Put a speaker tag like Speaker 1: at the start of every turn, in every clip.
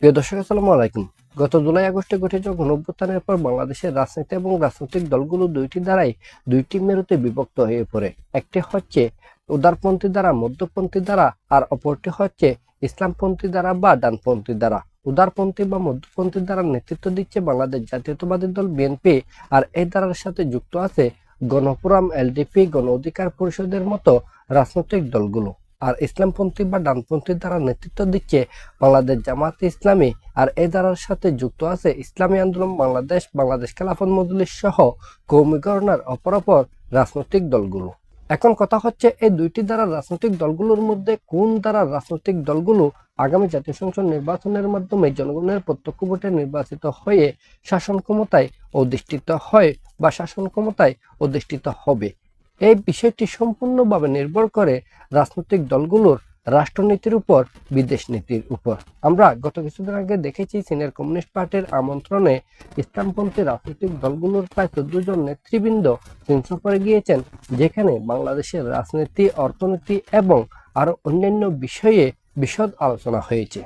Speaker 1: প্রিয় দর্শক, আসসালামু আলাইকুম। গত জুলাই আগস্টে গঠিত গণঅভ্যুত্থানের পর বাংলাদেশের রাজনীতি এবং রাজনৈতিক দলগুলো দুইটি মেরুতে বিভক্ত হয়ে পড়ে। একটি হচ্ছে উদারপন্থী দ্বারা, মধ্যপন্থী দ্বারা, আর অপরটি হচ্ছে ইসলামপন্থী দ্বারা বা ডানপন্থী দ্বারা। উদারপন্থী বা মধ্যপন্থী দ্বারা নেতৃত্ব দিচ্ছে বাংলাদেশ জাতীয়তাবাদী দল বিএনপি, আর এই ধারার সাথে যুক্ত আছে গণফোরাম, এলডিপি, গণ অধিকার পরিষদের মতো রাজনৈতিক দলগুলো। আর ইসলামপন্থী বা ডানপন্থী দ্বারা নেতৃত্ব দিচ্ছে বাংলাদেশ জামায়াতে ইসলামী, আর এই ধারার সাথে যুক্ত আছে ইসলামী আন্দোলন বাংলাদেশ, বাংলাদেশ খেলাফত মজলিস সহ কওমি গণনার অপরাপর রাজনৈতিক দলগুলো। এখন কথা হচ্ছে, এই দুইটি ধারার রাজনৈতিক দলগুলোর মধ্যে কোন ধারার রাজনৈতিক দলগুলো আগামী জাতীয় সংসদ নির্বাচনের মাধ্যমে জনগণের প্রত্যক্ষ ভোটে নির্বাচিত হয়ে শাসন ক্ষমতায় অধিষ্ঠিত হয় বা শাসন ক্ষমতায় অধিষ্ঠিত হবে। এই বিষয়টি সম্পূর্ণভাবে নির্ভর করে রাজনৈতিক দলগুলোর রাষ্ট্রনীতির উপর, বিদেশ নীতির উপর। আমরা গত কিছুদিন আগে দেখেছি, চীনের কমিউনিস্ট পার্টির আমন্ত্রণে ইসলামপন্থী রাজনৈতিক দলগুলোর প্রায় 14 জন নেতৃবৃন্দ চীন সফরে গিয়েছেন, যেখানে বাংলাদেশের রাজনীতি, অর্থনীতি এবং আরো অন্যান্য বিষয়ে বিশদ আলোচনা হয়েছে।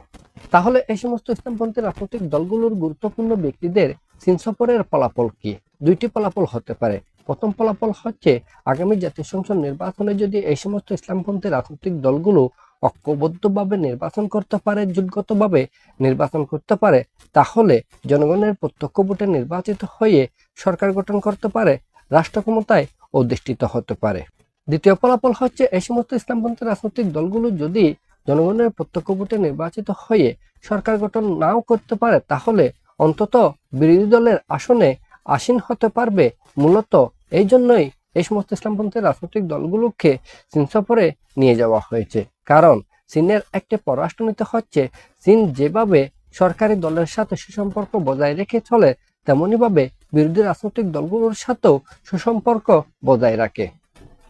Speaker 1: তাহলে এই সমস্ত ইসলামপন্থী রাজনৈতিক দলগুলোর গুরুত্বপূর্ণ ব্যক্তিদের চীন সফরের ফলাফল কি? দুইটি ফলাফল হতে পারে। প্রথম ফলাফল হচ্ছে, আগামী জাতীয় সংসদ নির্বাচনে যদি এই সমস্ত ইসলামপন্থী রাজনৈতিক দলগুলো ঐক্যবদ্ধভাবে নির্বাচন করতে পারে, যোগ্যতভাবে নির্বাচন করতে পারে, তাহলে জনগণের প্রত্যক্ষ ভোটে নির্বাচিত হয়ে সরকার গঠন করতে পারে, রাষ্ট্র ক্ষমতায় অধিষ্ঠিত হতে পারে। দ্বিতীয় ফলাফল হচ্ছে, এই সমস্ত ইসলামপন্থী রাজনৈতিক দলগুলো যদি জনগণের প্রত্যক্ষ ভোটে নির্বাচিত হয়ে সরকার গঠন নাও করতে পারে, তাহলে অন্তত বিরোধী দলের আসনে আসীন হতে পারবে। মূলত এই জন্যই এই সমস্ত ইসলামপন্থী রাজনৈতিক দলগুলোকে চীন সফরে নিয়ে যাওয়া হয়েছে। কারণ চীনের একটি পররাষ্ট্রনীতি হচ্ছে, চীন যেভাবে সরকারি দলের সাথে সুসম্পর্ক বজায় রেখে চলে, তেমনি ভাবে বিরোধী রাজনৈতিক দলগুলোর সাথেও সুসম্পর্ক বজায় রাখে।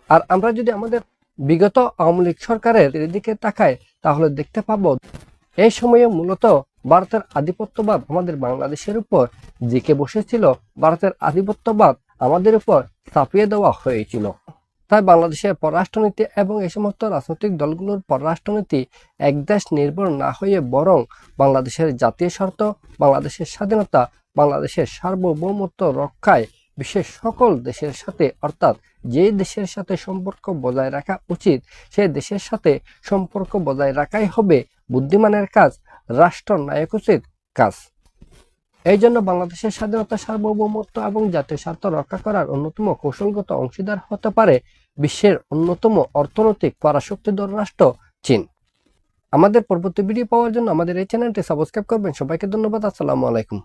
Speaker 1: আর আমরা যদি আমাদের বিগত আওয়ামী লীগ সরকারের দিকে তাকাই, তাহলে দেখতে পাবো এই সময়ে মূলত ভারতের আধিপত্যবাদ আমাদের বাংলাদেশের উপর জিকে বসেছিল। ভারতের আধিপত্যবাদ আমাদের উপর চাপিয়ে দেওয়া হয়েছিল। তাই বাংলাদেশের পররাষ্ট্রনীতি এবং এই সমস্ত রাজনৈতিক দলগুলোর পররাষ্ট্রনীতি একদেশ নির্ভর না হয়ে বরং বাংলাদেশের জাতীয় স্বার্থ, বাংলাদেশের স্বাধীনতা, বাংলাদেশের সার্বভৌমত্ব রক্ষায় বিশ্বের সকল দেশের সাথে, অর্থাৎ যে দেশের সাথে সম্পর্ক বজায় রাখা উচিত সেই দেশের সাথে সম্পর্ক বজায় রাখাই হবে বুদ্ধিমানের কাজ, রাষ্ট্রনায়কোচিত কাজ। এই জন্য বাংলাদেশের স্বাধীনতা, সার্বভৌমত্ব এবং জাতীয় স্বার্থ রক্ষা করার অন্যতম কৌশলগত অংশীদার হতে পারে বিশ্বের অন্যতম অর্থনৈতিক পরাশক্তিধর রাষ্ট্র চীন। আমাদের পরবর্তী ভিডিও পাওয়ার জন্য আমাদের এই চ্যানেলটি সাবস্ক্রাইব করবেন। সবাইকে ধন্যবাদ। আসসালামু আলাইকুম।